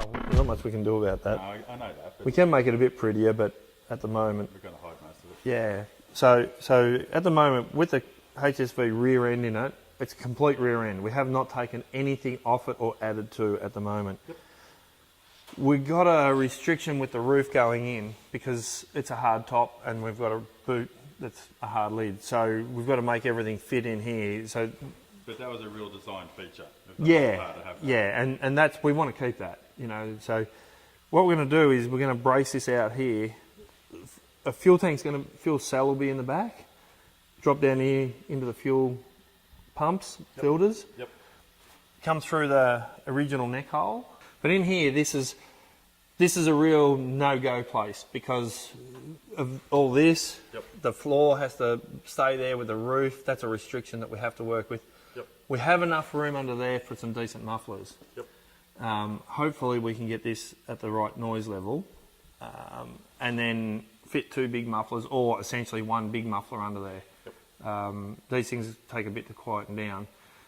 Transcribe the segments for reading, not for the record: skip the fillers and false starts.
Oh, there's not much we can do about that. No, I know that. But We can make it a bit prettier, but at the moment, we're going to hide most of it. yeah. So at the moment, with the HSV rear end in it, it's a complete rear end. We have not taken anything off it or added to at the moment. Yep. We've got a restriction with the roof going in because it's a hard top and we've got a boot that's a hard lid. So we've got to make everything fit in here. So But that was a real design feature. yeah, and that's, we want to keep that, you know. So what we're going to do is we're going to brace this out here. A fuel tank's going to, fuel cell will be in the back. Drop down here into the fuel pumps, filters. Yep. Come through the original neck hole. But in here, this is a real no-go place because of all this. Yep. The floor has to stay there with the roof. That's a restriction that we have to work with. Yep. We have enough room under there for some decent mufflers. Yep. Hopefully we can get this at the right noise level and then fit 2 big mufflers or essentially 1 big muffler under there. Yep. These things take a bit to quieten down.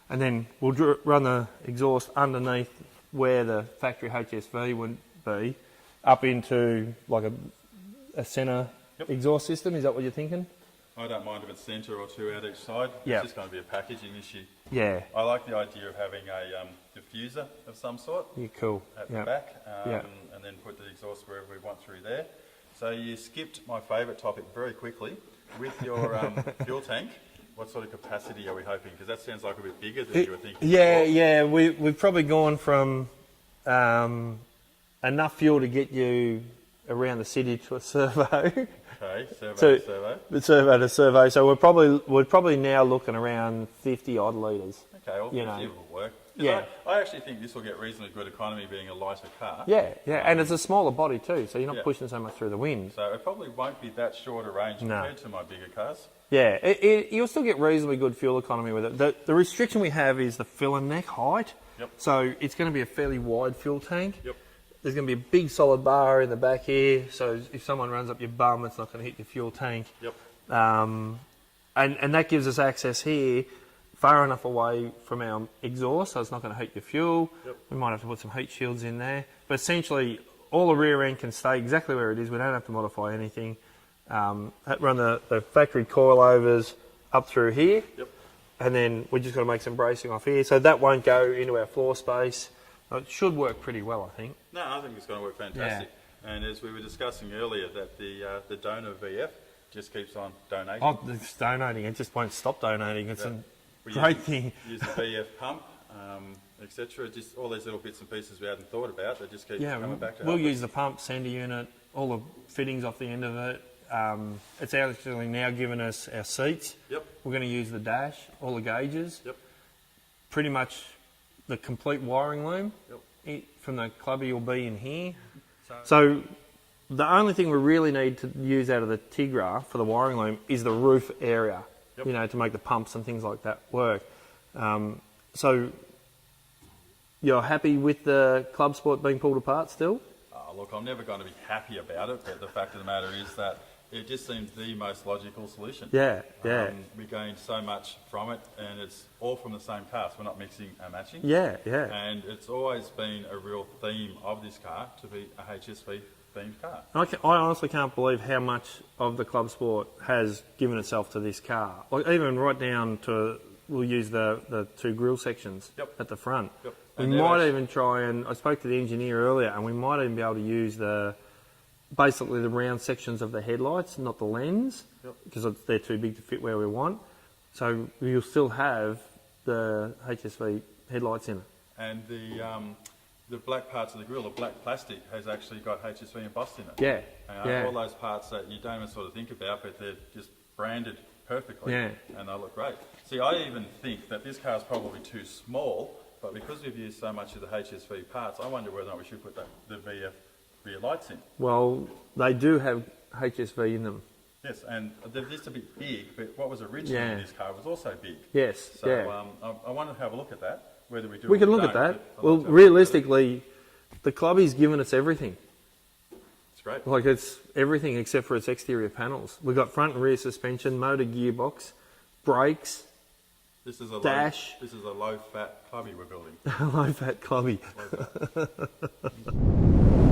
And then we'll run the exhaust underneath where the factory HSV would be, up into like a centre exhaust system. Is that what you're thinking? I don't mind if it's centre or 2 out each side. Yeah. It's just going to be a packaging issue. Yeah. I like the idea of having a diffuser of some sort Yeah, cool. at the back, Yeah. and then put the exhaust wherever we want through there. So you skipped my favourite topic very quickly with your fuel tank. What sort of capacity are we hoping? Because that sounds like a bit bigger than you were thinking. Yeah. We've probably gone from enough fuel to get you around the city to a servo. Okay, servo. The servo to servo. So we're probably now looking around 50 odd litres. Okay, well, You know. it will work. 'Cause Yeah. I actually think this will get reasonably good economy being a lighter car. Yeah, and it's a smaller body too, so you're not Yeah. pushing so much through the wind. So it probably won't be that short a range No. compared to my bigger cars. Yeah, you'll still get reasonably good fuel economy with it. The restriction we have is the filler neck height. Yep. So it's going to be a fairly wide fuel tank. Yep. There's going to be a big solid bar in the back here, so if someone runs up your bum, it's not going to hit your fuel tank. Yep. And that gives us access here far enough away from our exhaust, so it's not going to heat your fuel. Yep. We might have to put some heat shields in there. But essentially, all the rear end can stay exactly where it is. We don't have to modify anything. Run the factory coilovers up through here. Yep. And then we're just going to make some bracing off here. So that won't go into our floor space. It should work pretty well, I think. No, I think it's going to work fantastic. And as we were discussing earlier, that the donor VF just keeps on donating. Oh, it's donating. It just won't stop donating. It's a We great use, thing. Use the VF pump, etc. Just all these little bits and pieces we hadn't thought about that just keep coming back to we'll help use us. the pump, sender unit, all the fittings off the end of it. It's actually now given us our seats. Yep. We're going to use the dash, all the gauges. Yep. Pretty much the complete wiring loom. Yep. From the clubby will be in here. So the only thing we really need to use out of the Tigra for the wiring loom is the roof area. Yep. You know, to make the pumps and things like that work. So you're happy with the Club Sport being pulled apart still? Look, I'm never going to be happy about it, but the fact of the matter is that it just seems the most logical solution. Yeah. We gained so much from it, and it's all from the same car, so we're not mixing and matching. Yeah. And it's always been a real theme of this car to be a HSV themed car. I honestly can't believe how much of the Club Sport has given itself to this car. Like even right down to, we'll use the 2 grille sections at the front. Yep. We And might even try and, I spoke to the engineer earlier, and we might even be able to use basically the round sections of the headlights, not the lens, because they're too big to fit where we want. So you'll still have the HSV headlights in it. And the black parts of the grille, the black plastic, has actually got HSV embossed in it. Yeah. All those parts that you don't even sort of think about, but they're just branded perfectly. Yeah. And they look great. See, I even think that this car is probably too small, but because we've used so much of the HSV parts, I wonder whether or not we should put the VF rear lights in. Well, they do have HSV in them. Yes, and they're just a bit big, but what was originally in this car was also big. Yes, So I want to have a look at that, whether we do We or can look don't, at that. but I'd Well, like to have a look at it. realistically, the clubby's given us everything. It's great. Like it's everything except for its exterior panels. We've got front and rear suspension, motor gearbox, brakes, This is a dash. This is a low-fat clubby we're building. Low fat clubby. Low fat.